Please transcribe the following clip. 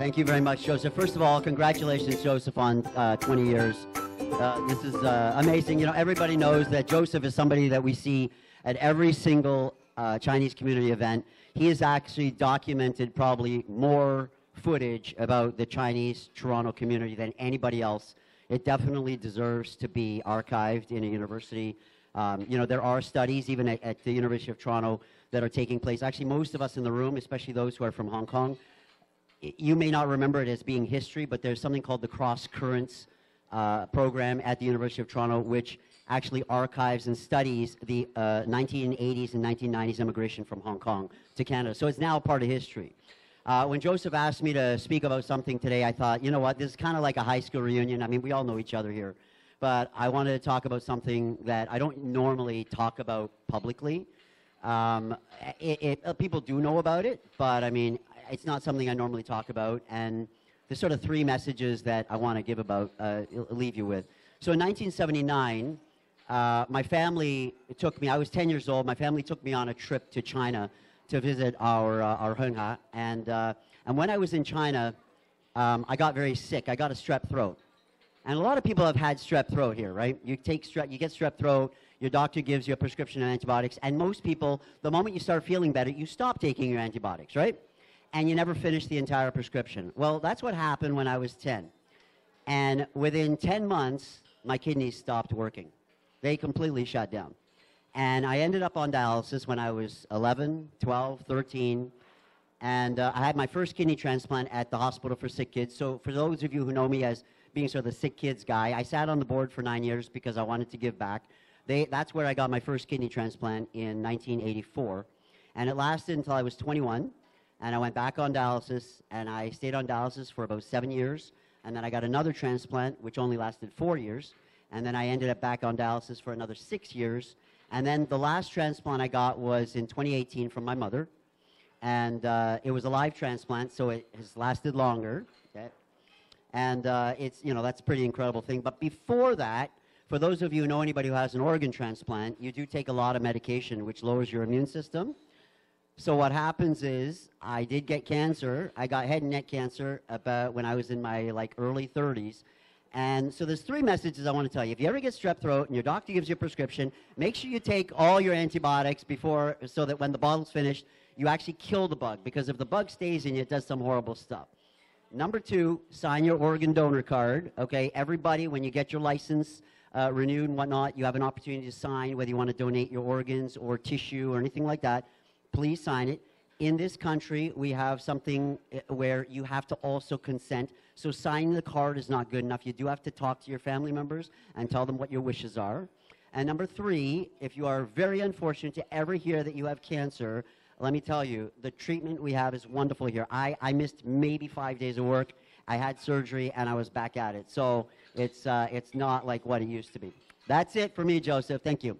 Thank you very much, Joseph. First of all, congratulations, Joseph, on 20 years. This is amazing. You know, everybody knows that Joseph is somebody that we see at every single Chinese community event. He has actually documented probably more footage about the Chinese Toronto community than anybody else. It definitely deserves to be archived in a university. You know, there are studies, even at the University of Toronto, that are taking place. Actually, most of us in the room, especially those who are from Hong Kong, you may not remember it as being history, but there's something called the Cross Currents program at the University of Toronto, which actually archives and studies the 1980s and 1990s immigration from Hong Kong to Canada. So it's now a part of history. When Joseph asked me to speak about something today, I thought, you know what, this is kind of like a high school reunion. I mean, we all know each other here. But I wanted to talk about something that I don't normally talk about publicly. People do know about it, but I mean, it's not something I normally talk about. And there's sort of three messages that I want to give about, leave you with. So in 1979, my family took me, I was 10 years old, my family took me on a trip to China to visit our Hengha. And when I was in China, I got very sick. I got a strep throat. And a lot of people have had strep throat here, right? You get strep throat, your doctor gives you a prescription of antibiotics, and most people, the moment you start feeling better, you stop taking your antibiotics, right? And you never finish the entire prescription. Well, that's what happened when I was 10. And within 10 months, my kidneys stopped working. They completely shut down. And I ended up on dialysis when I was 11, 12, 13. And I had my first kidney transplant at the Hospital for Sick Kids. So for those of you who know me as being sort of the sick kids guy, I sat on the board for 9 years because I wanted to give back. That's where I got my first kidney transplant in 1984. And it lasted until I was 21. And I went back on dialysis, and I stayed on dialysis for about 7 years. And then I got another transplant, which only lasted 4 years. And then I ended up back on dialysis for another 6 years. And then the last transplant I got was in 2018 from my mother. And it was a live transplant, so it has lasted longer. Okay? And it's, you know, that's a pretty incredible thing. But before that, for those of you who know anybody who has an organ transplant, you do take a lot of medication, which lowers your immune system. So what happens is, I did get cancer. I got head and neck cancer about when I was in my early 30s. And so there's three messages I want to tell you. If you ever get strep throat and your doctor gives you a prescription, make sure you take all your antibiotics before, so that when the bottle's finished, you actually kill the bug. Because if the bug stays in you, it does some horrible stuff. Number two, sign your organ donor card. Okay, everybody, when you get your license renewed and whatnot, you have an opportunity to sign whether you want to donate your organs or tissue or anything like that. Please sign it. In this country, we have something where you have to also consent. So signing the card is not good enough. You do have to talk to your family members and tell them what your wishes are. And number three, if you are very unfortunate to ever hear that you have cancer, let me tell you, the treatment we have is wonderful here. I missed maybe 5 days of work. I had surgery, and I was back at it. So it's not like what it used to be. That's it for me, Joseph. Thank you.